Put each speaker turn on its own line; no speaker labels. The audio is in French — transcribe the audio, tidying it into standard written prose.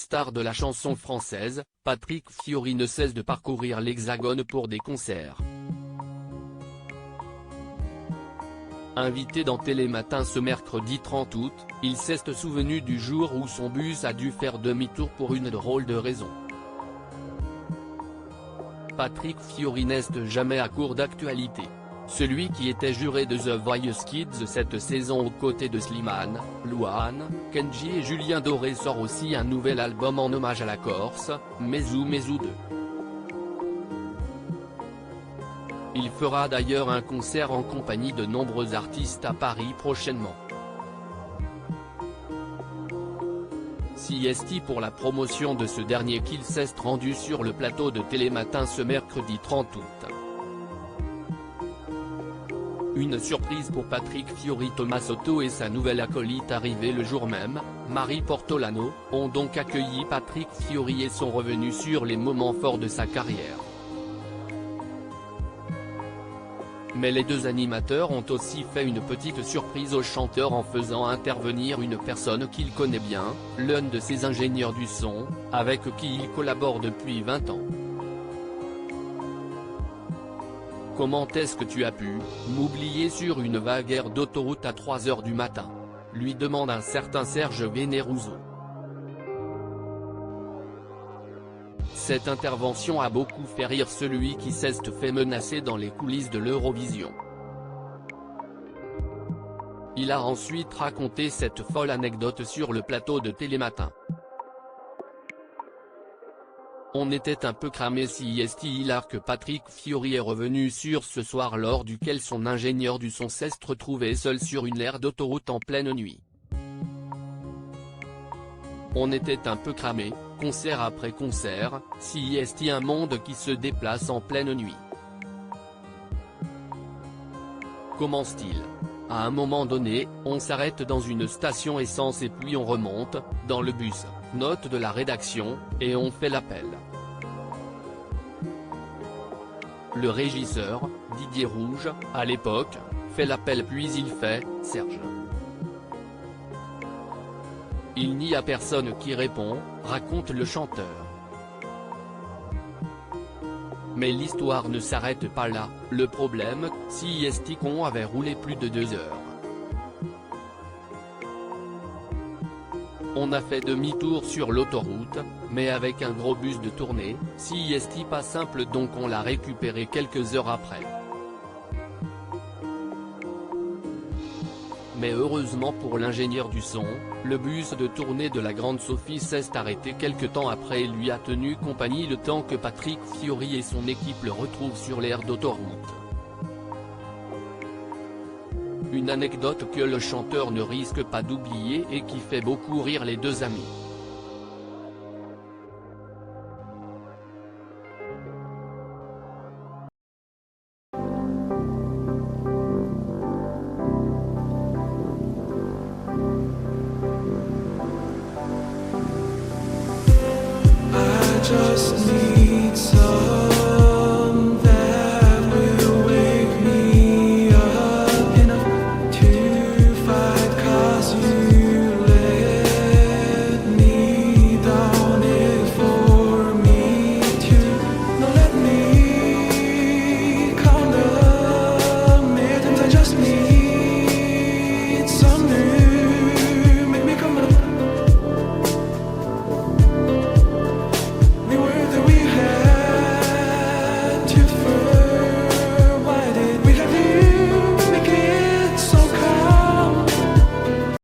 star de la chanson française, Patrick Fiori ne cesse de parcourir l'Hexagone pour des concerts. Invité dans Télématin ce mercredi 30 août, il s'est souvenu du jour où son bus a dû faire demi-tour pour une drôle de raison. Patrick Fiori n'est jamais à court d'actualité. Celui qui était juré de The Voice Kids cette saison aux côtés de Slimane, Louane, Kenji et Julien Doré sort aussi un nouvel album en hommage à la Corse, Mesou Mesou 2. Il fera d'ailleurs un concert en compagnie de nombreux artistes à Paris prochainement. CST pour la promotion de ce dernier qu'il s'est rendu sur le plateau de Télématin ce mercredi 30 août. Une surprise pour Patrick Fiori. Thomas Soto et sa nouvelle acolyte arrivée le jour même, Marie Portolano, ont donc accueilli Patrick Fiori et sont revenus sur les moments forts de sa carrière. Mais les deux animateurs ont aussi fait une petite surprise au chanteur en faisant intervenir une personne qu'il connaît bien, l'un de ses ingénieurs du son, avec qui il collabore depuis 20 ans. Comment est-ce que tu as pu m'oublier sur une vague aire d'autoroute à 3 h du matin, lui demande un certain Serge Veneruso. Cette intervention a beaucoup fait rire celui qui s'est fait menacer dans les coulisses de l'Eurovision. Il a ensuite raconté cette folle anecdote sur le plateau de Télématin. On était un peu cramé si hilar que Patrick Fiori est revenu sur ce soir lors duquel son ingénieur du son s'est retrouvé seul sur une aire d'autoroute en pleine nuit. On était un peu cramé, concert après concert, CIST un monde qui se déplace en pleine nuit. Commence-t-il ? À un moment donné, on s'arrête dans une station essence et puis on remonte, dans le bus, note de la rédaction, et on fait l'appel. Le régisseur, Didier Rouge, à l'époque, fait l'appel puis il fait « Serge ». Il n'y a personne qui répond, raconte le chanteur. Mais l'histoire ne s'arrête pas là, le problème, CIST qu'on avait roulé plus de 2 heures. On a fait demi-tour sur l'autoroute, mais avec un gros bus de tournée, CIST pas simple donc on l'a récupéré quelques heures après. Mais heureusement pour l'ingénieur du son, le bus de tournée de la Grande Sophie s'est arrêté quelque temps après et lui a tenu compagnie le temps que Patrick Fiori et son équipe le retrouvent sur l'aire d'autoroute. Une anecdote que le chanteur ne risque pas d'oublier et qui fait beaucoup rire les deux amis.
Just